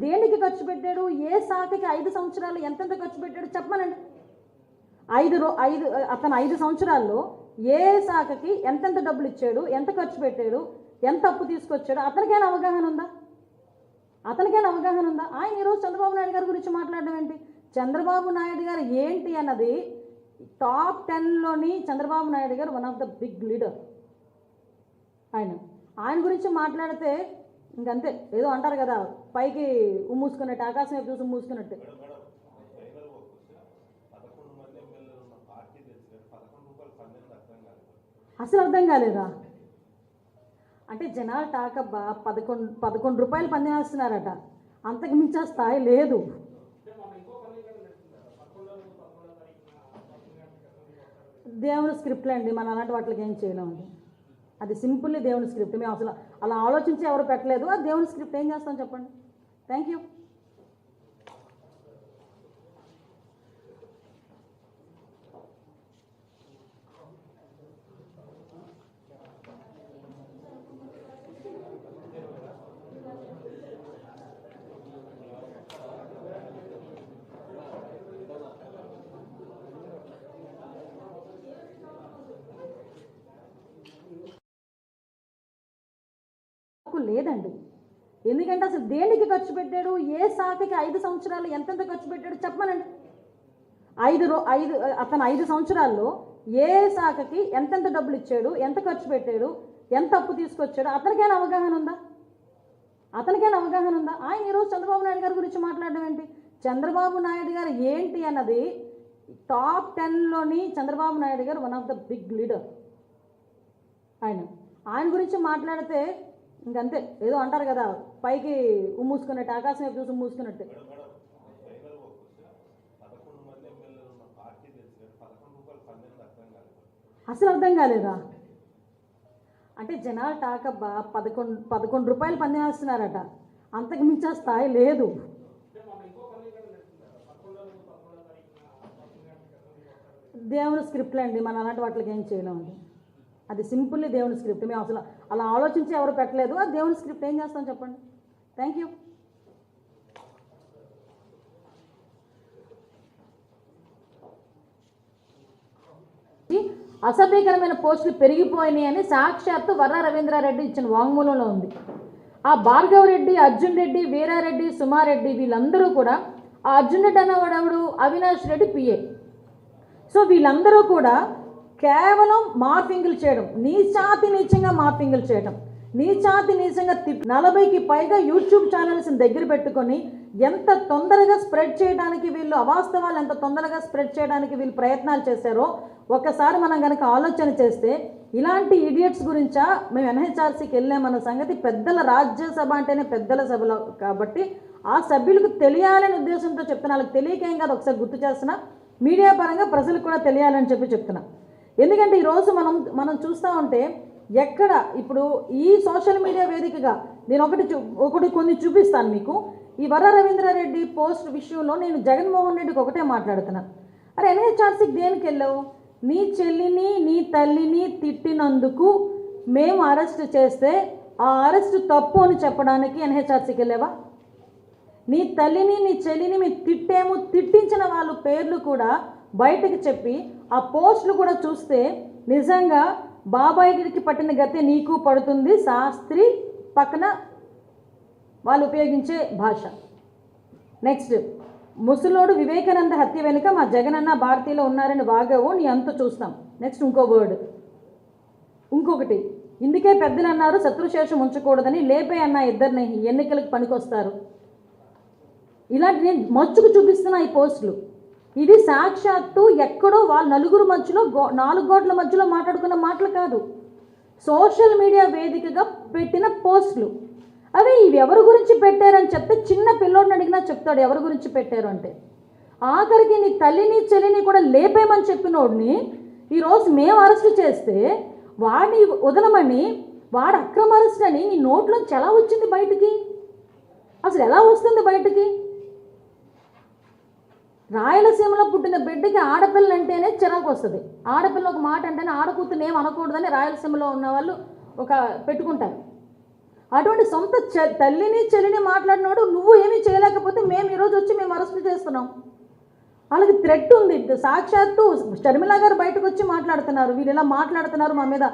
దేనికి ఖర్చు పెట్టాడు, ఏ శాఖకి 5 సంవత్సరాలు ఎంతెంత ఖర్చు పెట్టాడు చెప్పమనండి. అతను 5 సంవత్సరాల్లో ఏ శాఖకి ఎంతెంత డబ్బులు ఇచ్చాడు, ఎంత ఖర్చు పెట్టాడు, ఎంత అప్పు తీసుకొచ్చాడు, అతనికైనా అవగాహన ఉందా? ఆయన ఈరోజు చంద్రబాబు నాయుడు గారి గురించి మాట్లాడడం ఏంటి? చంద్రబాబు నాయుడు గారు ఏంటి అన్నది top 10లోని Chandrababu Naidu garu one of the big leader. ఆయన గురించి మాట్లాడితే ఇంకంతే, ఏదో అంటారు కదా, పైకి ఉమ్మూసుకున్నట్టు, ఆకాశం వైపు చూసి ఉమ్మూసుకున్నట్టు. అసలు అర్థం కాలేదా? అంటే జనాలు టాకబ్బా 11 రూపాయలు పందెం వేస్తున్నారట, అంతకు మించే స్థాయి లేదు. దేవుని స్క్రిప్ట్లు అండి, మనం అలాంటి వాటికి ఏం చేయలేమండి. అది సింపుల్లీ దేవుని స్క్రిప్ట్. మేము అసలు అలా ఆలోచించి ఎవరు పెట్టలేదు. అది దేవుని స్క్రిప్ట్, ఏం చేస్తాం చెప్పండి. Thank you. లేదండి, ఎందుకంటే అసలు దేనికి ఖర్చు పెట్టాడు, ఏ శాఖకి 5 సంవత్సరాలు ఎంతెంత ఖర్చు పెట్టాడు చెప్పమనండి. అతను 5 సంవత్సరాల్లో ఏ శాఖకి ఎంతెంత డబ్బులు ఇచ్చాడు, ఎంత ఖర్చు పెట్టాడు, ఎంత అప్పు తీసుకొచ్చాడు, అతనికైనా అవగాహన ఉందా? ఆయన ఈరోజు చంద్రబాబు నాయుడు గారి గురించి మాట్లాడడం ఏంటి? చంద్రబాబు నాయుడు గారు ఏంటి అన్నది top 10లోని Chandrababu Naidu garu one of the big leader. ఆయన గురించి మాట్లాడితే ఇంకంతే, ఏదో అంటారు కదా, పైకి ఉమ్మూసుకున్నట్టు, ఆకాశం వైపు చూసి ఉమ్మూసుకున్నట్టు. అసలు అర్థం కాలేదా? అంటే జనాలు టాకబ్బా 11 రూపాయలు పందెం వేస్తున్నారట, అంతకు మించే స్థాయి లేదు. దేవుని స్క్రిప్ట్లు అండి, మనం అలాంటి వాటికి ఏం చేయలేమండి. అది సింపుల్లీ దేవుని స్క్రిప్ట్. మేము అసలు అలా ఆలోచించి ఎవరు పెట్టలేదు. అది దేవుని స్క్రిప్ట్, ఏం చేస్తాం చెప్పండి. Thank you. అసభ్యకరమైన పోస్టులు పెరిగిపోయినాయి అని సాక్షాత్తు వర్ర రవీంద్రారెడ్డి ఇచ్చిన వాంగ్మూలంలో ఉంది. ఆ భార్గవ్ రెడ్డి, అర్జున్ రెడ్డి, వీరారెడ్డి, సుమారెడ్డి వీళ్ళందరూ కూడా, ఆ అర్జున్ రెడ్డి అన్నవాడవుడు అవినాష్ రెడ్డి పిఏ. సో వీళ్ళందరూ కూడా కేవలం మార్ఫింగ్లు చేయడం, నీచంగా మార్ఫింగ్లు చేయడం, నీచంగా 40కి పైగా యూట్యూబ్ ఛానల్స్ని దగ్గర పెట్టుకొని ఎంత తొందరగా స్ప్రెడ్ చేయడానికి వీళ్ళు, అవాస్తవాలు ఎంత తొందరగా స్ప్రెడ్ చేయడానికి వీళ్ళు ప్రయత్నాలు చేశారో ఒకసారి మనం కనుక ఆలోచన చేస్తే, ఇలాంటి ఇడియట్స్ గురించా మేము ఎన్హెచ్ఆర్సీకి వెళ్ళామన్న సంగతి పెద్దల, రాజ్యసభ అంటేనే పెద్దల సభలో కాబట్టి ఆ సభ్యులకు తెలియాలనే ఉద్దేశంతో చెప్తున్నా. వాళ్ళకి తెలియకేం కాదు, ఒకసారి గుర్తు చేస్తున్నా, మీడియా పరంగా ప్రజలకు కూడా తెలియాలని చెప్తున్నా. ఎందుకంటే ఈరోజు మనం చూస్తూ ఉంటే ఎక్కడ ఇప్పుడు ఈ సోషల్ మీడియా వేదికగా నేను కొన్ని చూపిస్తాను మీకు. ఈ వర్ర రవీంద్రారెడ్డి పోస్ట్ విషయంలో నేను జగన్మోహన్ రెడ్డికి ఒకటే మాట్లాడుతున్నాను. అరే ఎన్హెచ్ఆర్సీకి దేనికి వెళ్ళావు? నీ చెల్లిని, నీ తల్లిని తిట్టినందుకు మేము అరెస్ట్ చేస్తే ఆ అరెస్ట్ తప్పు అని చెప్పడానికి ఎన్హెచ్ఆర్సీకి వెళ్ళావా? నీ తల్లిని, నీ చెల్లిని మేము తిట్టించిన వాళ్ళ పేర్లు కూడా బయటకు చెప్పి ఆ పోస్టులు కూడా చూస్తే నిజంగా బాబాయికి పట్టిన గతే నీకు పడుతుంది. శాస్త్రి పక్కన వాళ్ళు ఉపయోగించే భాష. నెక్స్ట్, ముసలోడు వివేకానంద హత్య వెనుక మా జగనన్న భారతీయులు ఉన్నారని వాగావు, నీ అంత చూస్తాం. నెక్స్ట్ ఇంకో వర్డ్, ఇంకొకటి, ఇందుకే పెద్దలు అన్నారు శత్రుశేషం ఉంచకూడదని, లేపే అన్న ఇద్దరిని ఎన్నికలకు పనికొస్తారు. ఇలాంటి నేను మచ్చుకు చూపిస్తున్నా ఈ పోస్టులు. ఇది సాక్షాత్తు ఎక్కడో వాళ్ళ నలుగురు మధ్యలో 4 గోడల మధ్యలో మాట్లాడుకున్న మాటలు కాదు, సోషల్ మీడియా వేదికగా పెట్టిన పోస్టులు. అవి ఇవి ఎవరి గురించి పెట్టారని చెప్తే చిన్న పిల్లోడిని అడిగినా చెప్తాడు ఎవరి గురించి పెట్టారు అంటే. ఆఖరికి నీ తల్లిని చెల్లిని కూడా లేపేమని చెప్పినోడిని ఈరోజు మేము అరెస్ట్ చేస్తే వాడిని వదలమని, వాడు అక్రమ అరెస్ట్ అని నీ నోట్లోంచి ఎలా వచ్చింది బయటికి? అసలు ఎలా వస్తుంది బయటికి? రాయలసీమలో పుట్టిన బిడ్డకి ఆడపిల్ల అంటేనే చిరాకు వస్తుంది. ఆడపిల్ల ఒక మాట అంటేనే ఆడకూతుని ఏం అనకూడదని రాయలసీమలో ఉన్న వాళ్ళు పెట్టుకుంటారు. అటువంటి సొంత తల్లిని చెల్లిని మాట్లాడినోడు నువ్వు ఏమీ చేయలేదు. చూస్తున్నాం. వాళ్ళకి థ్రెట్ ఉంది. సాక్షాత్తు షర్మిల గారు బయటకు వచ్చి మాట్లాడుతున్నారు, వీళ్ళు ఇలా మాట్లాడుతున్నారు, మా మీద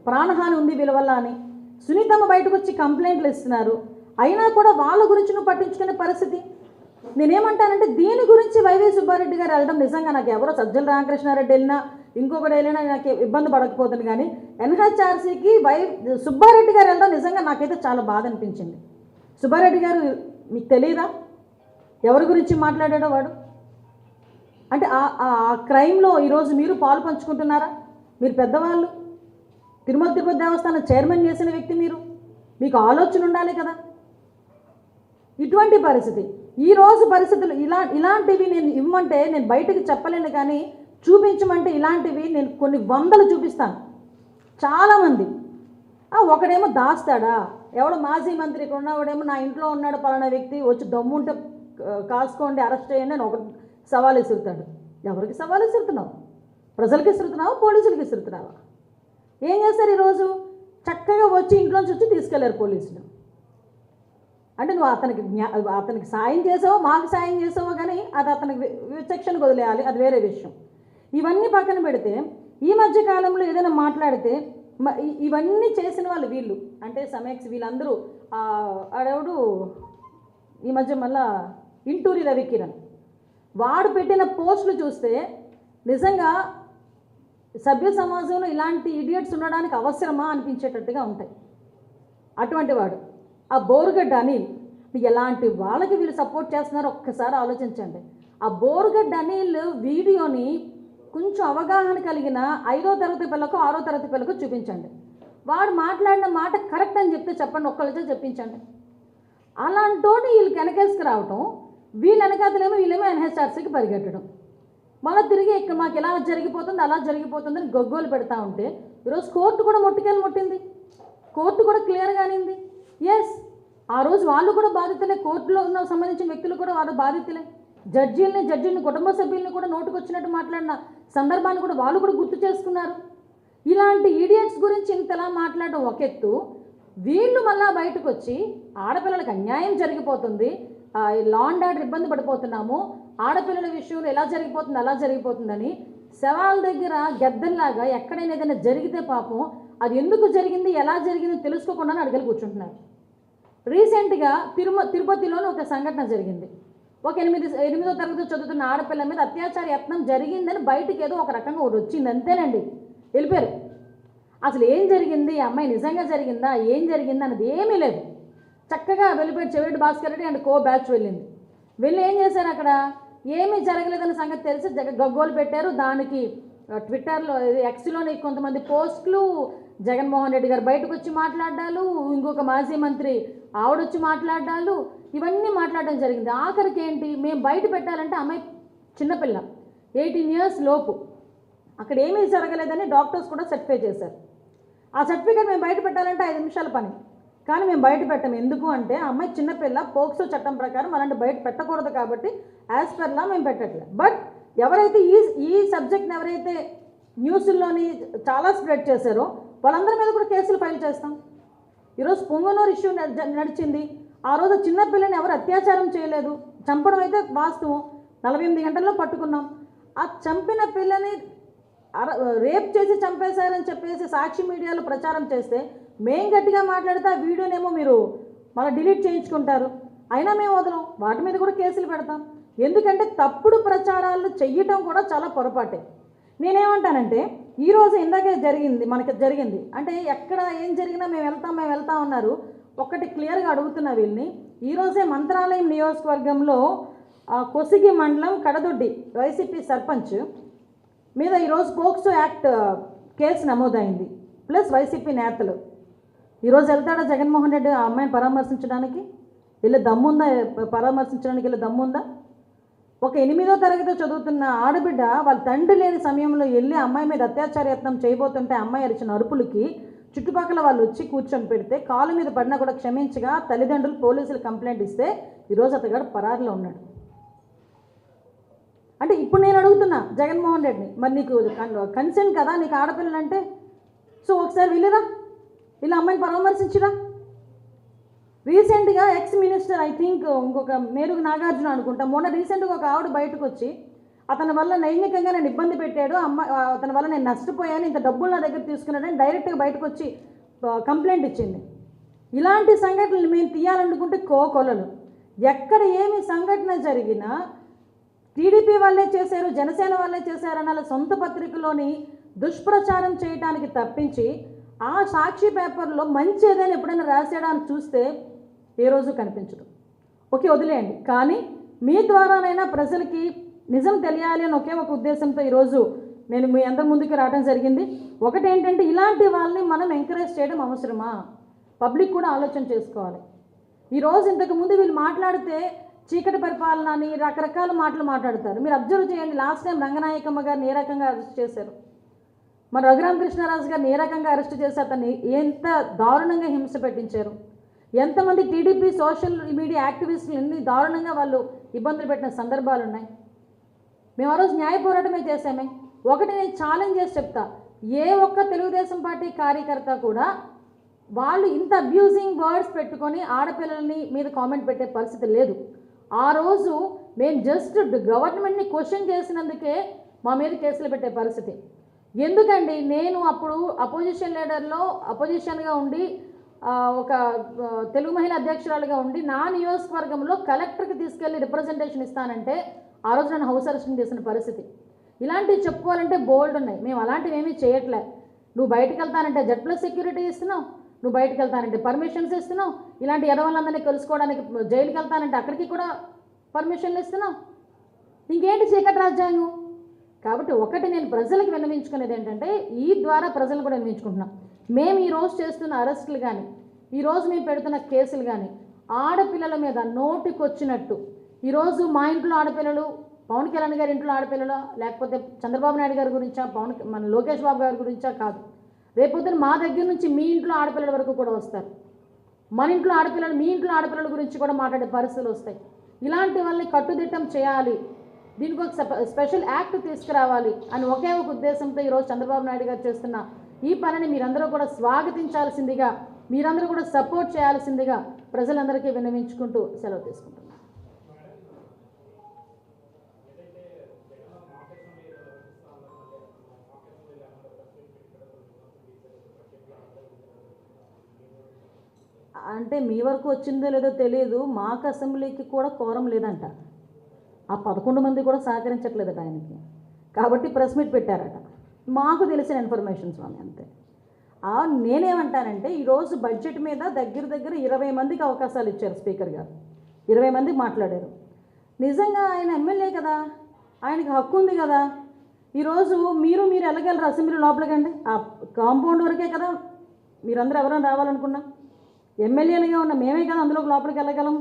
ప్రాణహాని ఉంది వీళ్ళ వల్ల అని. సునీతమ్మ బయటకు వచ్చి కంప్లైంట్లు ఇస్తున్నారు. అయినా కూడా వాళ్ళ గురించి నువ్వు పట్టించుకునే పరిస్థితి. నేనేమంటానంటే దీని గురించి వైవి సుబ్బారెడ్డి గారు వెళ్ళడం నిజంగా నాకు ఎవరో సజ్జల రామకృష్ణారెడ్డి వెళ్ళినా ఇంకొకటి వెళ్ళినా నాకు ఇబ్బంది పడకపోతుంది. కానీ ఎన్హెచ్ఆర్సీకి సుబ్బారెడ్డి గారు వెళ్ళడం నిజంగా నాకైతే చాలా బాధ అనిపించింది. సుబ్బారెడ్డి గారు మీకు తెలియదా ఎవరి గురించి మాట్లాడాడో వాడు? అంటే ఆ క్రైమ్లో ఈరోజు మీరు పాలు పంచుకుంటున్నారా? మీరు పెద్దవాళ్ళు, తిరుపతి దేవస్థానం చైర్మన్ చేసిన వ్యక్తి మీరు, మీకు ఆలోచన ఉండాలి కదా. ఇటువంటి పరిస్థితి ఈరోజు పరిస్థితులు ఇలాంటివి నేను ఇవ్వమంటే నేను బయటకు చెప్పలేను, కానీ చూపించమంటే ఇలాంటివి నేను కొన్ని వందలు చూపిస్తాను. చాలామంది ఒకడేమో దాస్తాడా, ఎవడో మాజీ మంత్రి ఇక్కడ ఉన్నవాడేమో నా ఇంట్లో ఉన్నాడు పలానా వ్యక్తి, వచ్చి దమ్ముంటే కాసుకోండి అరెస్ట్ చేయండి అని ఒక సవాల్ విసురుతాడు. ఎవరికి సవాల్ విసురుతున్నావు? ప్రజలకి విసురుతున్నావా, పోలీసులకి విసురుతున్నావా? ఏం చేస్తారు ఈరోజు? చక్కగా వచ్చి ఇంట్లోంచి వచ్చి తీసుకెళ్లారు పోలీసులు. అంటే నువ్వు అతనికి సాయం చేసావో మాకు సాయం చేసావో కానీ అది అతనికి విచక్షణకు వదిలేయాలి, అది వేరే విషయం. ఇవన్నీ పక్కన పెడితే ఈ మధ్య కాలంలో ఏదైనా మాట్లాడితే ఇవన్నీ చేసిన వాళ్ళు వీళ్ళు, అంటే సమేక్స్ వీళ్ళందరూ. ఆడెవడు ఈ మధ్య మళ్ళా ఇంటూరి రవికిరణ్ వాడు పెట్టిన పోస్టులు చూస్తే నిజంగా సభ్య సమాజంలో ఇలాంటి ఇడియట్స్ ఉండడానికి అవసరమా అనిపించేటట్టుగా ఉంటాయి. అటువంటి వాడు ఆ బోరుగడ్డ అనిల్, ఎలాంటి వాళ్ళకి వీళ్ళు సపోర్ట్ చేస్తున్నారో ఒక్కసారి ఆలోచించండి. ఆ బోరుగడ్డ అనిల్ వీడియోని కొంచెం అవగాహన కలిగిన 5వ తరగతి పిల్లకు 6వ తరగతి పిల్లకు చూపించండి. వాడు మాట్లాడిన మాట కరెక్ట్ అని చెప్తే చెప్పండి, ఒక్కళ్ళతో చెప్పించండి. అలాంటోటి వీళ్ళకి వెనకేసుకు రావటం, వీళ్ళు వెనకాతలేమో వీళ్ళేమో ఎన్హెచ్ఆర్సీకి పరిగెట్టడం, మళ్ళీ తిరిగి ఇక్కడ మాకు ఎలా జరిగిపోతుంది అలా జరిగిపోతుందని గొగ్గోలు పెడతా ఉంటే ఈరోజు కోర్టు కూడా ముట్టింది. కోర్టు కూడా క్లియర్గా అనింది, ఎస్ ఆ రోజు వాళ్ళు కూడా బాధితులే, కోర్టులో ఉన్న సంబంధించిన వ్యక్తులు కూడా వాళ్ళు బాధితులే. జడ్జిల్ని కుటుంబ సభ్యుల్ని కూడా నోటుకొచ్చినట్టు మాట్లాడిన సందర్భాన్ని కూడా వాళ్ళు కూడా గుర్తు చేసుకున్నారు. ఇలాంటి ఈడియట్స్ గురించి ఇంతలా మాట్లాడడం ఒక ఎత్తు, వీళ్ళు మళ్ళా బయటకు వచ్చి ఆడపిల్లలకు అన్యాయం జరిగిపోతుంది, లా అండ్ ఆర్డర్ ఇబ్బంది పడిపోతున్నాము, ఆడపిల్లల విషయంలో ఎలా జరిగిపోతుంది అలా జరిగిపోతుందని శవాల దగ్గర గద్దల్లాగా ఎక్కడైనా ఏదైనా జరిగితే పాపం అది ఎందుకు జరిగింది ఎలా జరిగింది తెలుసుకోకుండా అడిగలు కూర్చుంటున్నారు. రీసెంట్గా తిరుపతిలోనే ఒక సంఘటన జరిగింది. ఒక 8వ తరగతి చదువుతున్న ఆడపిల్ల మీద అత్యాచార యత్నం జరిగిందని బయటికి ఏదో ఒక రకంగా ఒకటి వచ్చింది, అంతేనండి, వెళ్ళిపోయారు. అసలు ఏం జరిగింది, అమ్మాయి నిజంగా జరిగిందా, ఏం జరిగింది అన్నది ఏమీ లేదు. చక్కగా వెళ్ళిపోయి Chevireddy Bhaskar Reddy and co batch వెళ్ళి ఏం చేశారు, అక్కడ ఏమీ జరగలేదన్న సంగతి తెలిసి గగ్గోలు పెట్టారు. దానికి ట్విట్టర్లో ఎక్స్లోని కొంతమంది పోస్టులు, జగన్మోహన్ రెడ్డి గారు బయటకు వచ్చి మాట్లాడాలు, ఇంకొక మాజీ మంత్రి ఆవిడొచ్చి మాట్లాడాలు, ఇవన్నీ మాట్లాడడం జరిగింది. ఆఖరికి ఏంటి, మేము బయట పెట్టాలంటే అమ్మాయి చిన్నపిల్ల 18 years లోపు, అక్కడ ఏమీ జరగలేదని డాక్టర్స్ కూడా సర్టిఫై చేశారు. ఆ సర్టిఫికేట్ మేము బయట పెట్టాలంటే 5 నిమిషాల పని, కానీ మేము బయట పెట్టాము. ఎందుకు అంటే ఆ అమ్మాయి చిన్నపిల్ల, పోక్సో చట్టం ప్రకారం అలాంటి బయట పెట్టకూడదు కాబట్టి యాజ్ పర్ లా మేము పెట్టట్లేదు. బట్ ఎవరైతే ఈ సబ్జెక్ట్ని ఎవరైతే న్యూస్లోని చాలా స్ప్రెడ్ చేశారో వాళ్ళందరి మీద కూడా కేసులు ఫైల్ చేస్తాం. ఈరోజు పొంగనూరు ఇష్యూ నడిచింది. ఆ రోజు చిన్నపిల్లని ఎవరు అత్యాచారం చేయలేదు, చంపడం అయితే వాస్తవం, 48 గంటల్లో పట్టుకున్నాం. ఆ చంపిన పిల్లని రేప్ చేసి చంపేశారని చెప్పేసి సాక్షి మీడియాలో ప్రచారం చేస్తే మేం గట్టిగా మాట్లాడితే ఆ వీడియోనేమో మీరు మళ్ళీ డిలీట్ చేయించుకుంటారు. అయినా మేము వదలం, వాటి మీద కూడా కేసులు పెడతాం. ఎందుకంటే తప్పుడు ప్రచారాలు చెయ్యటం కూడా చాలా పొరపాటే. నేనేమంటానంటే ఈరోజు ఇందాకే మనకి జరిగింది అంటే ఎక్కడ ఏం జరిగినా మేము వెళ్తాం అన్నారు. ఒక్కటి క్లియర్గా అడుగుతున్నా వీళ్ళని, ఈరోజే మంత్రాలయం నియోజకవర్గంలో కొసిగి మండలం కడదొడ్డి వైసీపీ సర్పంచ్ మీద ఈరోజు పోక్సో యాక్ట్ కేసు నమోదైంది. ప్లస్ వైసీపీ నేతలు ఈరోజు వెళ్తాడా జగన్మోహన్ రెడ్డి ఆ అమ్మాయిని పరామర్శించడానికి? పరామర్శించడానికి దమ్ముందా? ఒక 8వ తరగతి చదువుతున్న ఆడబిడ్డ వాళ్ళ తండ్రి లేని సమయంలో వెళ్ళి అమ్మాయి మీద అత్యాచార యత్నం చేయబోతుంటే అమ్మాయి అరిచిన అరుపులకి చుట్టుపక్కల వాళ్ళు వచ్చి కూర్చొని పెడితే కాలు మీద పడినా కూడా క్షమించగా తల్లిదండ్రులు పోలీసులు కంప్లైంట్ ఇస్తే ఈరోజు అతగాడు పరారులో ఉన్నాడు. అంటే ఇప్పుడు నేను అడుగుతున్నా జగన్మోహన్ రెడ్డిని, మరి నీకు కన్సెంట్ కదా నీకు ఆడపిల్లలంటే, సో ఒకసారి వెళ్ళిరా, ఇలా అమ్మాయిని పరామర్శించిరా. రీసెంట్గా ఎక్స్ మినిస్టర్ ఐ థింక్ ఇంకొక మేరుగు నాగార్జున అనుకుంటా, మొన్న రీసెంట్గా ఒక ఆవిడ బయటకు వచ్చి అతని వల్ల లైంగికంగా నేను ఇబ్బంది పెట్టాడు, అతని వల్ల నేను నష్టపోయాను, ఇంత డబ్బులు నా దగ్గర తీసుకున్నాడని డైరెక్ట్గా బయటకు వచ్చి కంప్లైంట్ ఇచ్చింది. ఇలాంటి సంఘటనలు మేము తీయాలనుకుంటే కోకొలలు. ఎక్కడ ఏమి సంఘటన జరిగినా టీడీపీ వాళ్ళే చేశారు, జనసేన వాళ్ళే చేశారన్న సొంత పత్రికలోని దుష్ప్రచారం చేయడానికి తప్పించి ఆ సాక్షి పేపర్లో మంచి ఏదైనా ఎప్పుడైనా రాసేయడానికి చూస్తే ఏ రోజు కనిపించదు. ఓకే, వదిలేయండి. కానీ మీ ద్వారానైనా ప్రజలకి నిజం తెలియాలి అని ఒకే ఒక ఉద్దేశంతో ఈరోజు నేను మీ అందరి ముందుకు రావడం జరిగింది. ఒకటేంటంటే, ఇలాంటి వాళ్ళని మనం ఎంకరేజ్ చేయడం అవసరమా? పబ్లిక్ కూడా ఆలోచన చేసుకోవాలి. ఈరోజు ఇంతకుముందు వీళ్ళు మాట్లాడితే చీకటి పరిపాలన అని రకరకాల మాటలు మాట్లాడతారు. మీరు అబ్జర్వ్ చేయండి, లాస్ట్ టైం రంగనాయకమ్మ గారిని ఏ రకంగా అరెస్ట్ చేశారు, మరి రఘురామకృష్ణరాజు గారిని ఏ రకంగా అరెస్ట్ చేసి అతన్ని ఎంత దారుణంగా హింస పెట్టించారు, ఎంతమంది టీడీపీ సోషల్ మీడియా యాక్టివిస్టులు ఎన్ని దారుణంగా వాళ్ళు ఇబ్బందులు పెట్టిన సందర్భాలు ఉన్నాయి. మేము ఆ రోజు న్యాయ పోరాటమే చేసామే. ఒకటి నేను ఛాలెంజ్ చేసి చెప్తా, ఏ ఒక్క తెలుగుదేశం పార్టీ కార్యకర్త కూడా వాళ్ళు ఇంత అబ్యూజింగ్ వర్డ్స్ పెట్టుకొని ఆడపిల్లల్ని మీద కామెంట్ పెట్టే పరిస్థితి లేదు. ఆ రోజు మేము జస్ట్ గవర్నమెంట్ని క్వశ్చన్ చేసినందుకే మా మీద కేసులు పెట్టే పరిస్థితి. ఎందుకండి, నేను అప్పుడు అపోజిషన్ లీడర్లో అపోజిషన్గా ఉండి ఒక తెలుగు మహిళా అధ్యక్షురాలుగా ఉండి నా నియోజకవర్గంలో కలెక్టర్కి తీసుకెళ్ళి రిప్రజెంటేషన్ ఇస్తానంటే ఆ రోజు నన్ను హౌస్ అరెస్టింగ్ చేసిన పరిస్థితి. ఇలాంటివి చెప్పుకోవాలంటే బోల్డ్ ఉన్నాయి. మేము అలాంటివి ఏమీ చేయట్లే. నువ్వు బయటకు వెళ్తానంటే Z+ సెక్యూరిటీ ఇస్తున్నావు, నువ్వు బయటకు వెళ్తానంటే పర్మిషన్స్ ఇస్తున్నావు, ఇలాంటి ఎదవలందరినీ కలుసుకోవడానికి జైలుకి వెళ్తానంటే అక్కడికి కూడా పర్మిషన్లు ఇస్తున్నావు. ఇంకేంటి చీకటి రాజ్యాంగం? కాబట్టి ఒకటి నేను ప్రజలకు విన్నవించుకునేది ఏంటంటే, ఈ ద్వారా ప్రజలు కూడా విన్నవించుకుంటున్నాం, మేము ఈరోజు చేస్తున్న అరెస్టులు కానీ, ఈరోజు మేము పెడుతున్న కేసులు కానీ ఆడపిల్లల మీద నోటికొచ్చినట్టు, ఈరోజు మా ఇంట్లో ఆడపిల్లలు పవన్ కళ్యాణ్ గారి ఇంట్లో ఆడపిల్లలు, లేకపోతే చంద్రబాబు నాయుడు గారి గురించా, మన లోకేష్ బాబు గారి గురించా కాదు, రేపొద్దున మా దగ్గర నుంచి మీ ఇంట్లో ఆడపిల్లల వరకు కూడా వస్తారు. మన ఇంట్లో ఆడపిల్లలు మీ ఇంట్లో ఆడపిల్లల గురించి కూడా మాట్లాడే పరిస్థితులు వస్తాయి. ఇలాంటి వాళ్ళని కట్టుదిట్టం చేయాలి, దీనికి ఒక స్పెషల్ యాక్ట్ తీసుకురావాలి అని ఒకే ఒక ఉద్దేశంతో ఈరోజు చంద్రబాబు నాయుడు గారు చేస్తున్న ఈ పనిని మీరందరూ కూడా స్వాగతించాల్సిందిగా, మీరందరూ కూడా సపోర్ట్ చేయాల్సిందిగా ప్రజలందరికీ విన్నవించుకుంటూ సెలవు తీసుకుంటున్నాను. అంటే మీ వరకు వచ్చిందో లేదో తెలియదు, మాకు అసెంబ్లీకి కూడా కోరం లేదంట. ఆ 11 మంది కూడా సహకరించట్లేదట ఆయనకి, కాబట్టి ప్రెస్ మీట్ పెట్టారట. మాకు తెలిసిన ఇన్ఫర్మేషన్ స్వామి, అంతే. నేనేమంటానంటే, ఈరోజు బడ్జెట్ మీద దగ్గర 20 మందికి అవకాశాలు ఇచ్చారు స్పీకర్ గారు, 20 మంది మాట్లాడారు. నిజంగా ఆయన ఎమ్మెల్యే కదా, ఆయనకి హక్కు ఉంది కదా. ఈరోజు మీరు వెళ్ళగలరు అసెంబ్లీ లోపలికండి, ఆ కాంపౌండ్ వరకే కదా మీరందరూ ఎవరైనా రావాలనుకున్నా. ఎమ్మెల్యేలుగా ఉన్న మేమే కదా అందులోకి లోపలికి వెళ్ళగలం.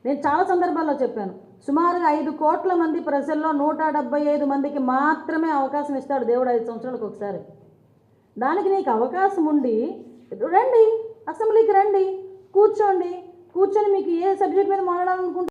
నేను చాలా సందర్భాల్లో చెప్పాను, సుమారుగా 5 కోట్ల మంది ప్రజల్లో 175 మందికి మాత్రమే అవకాశం ఇస్తాడు దేవుడు 5 సంవత్సరాలకు ఒకసారి. దానికి నీకు అవకాశం ఉండి రండి, అసెంబ్లీకి రండి, కూర్చోండి, కూర్చొని మీకు ఏ సబ్జెక్ట్ మీద మాట్లాడాలనుకుంటే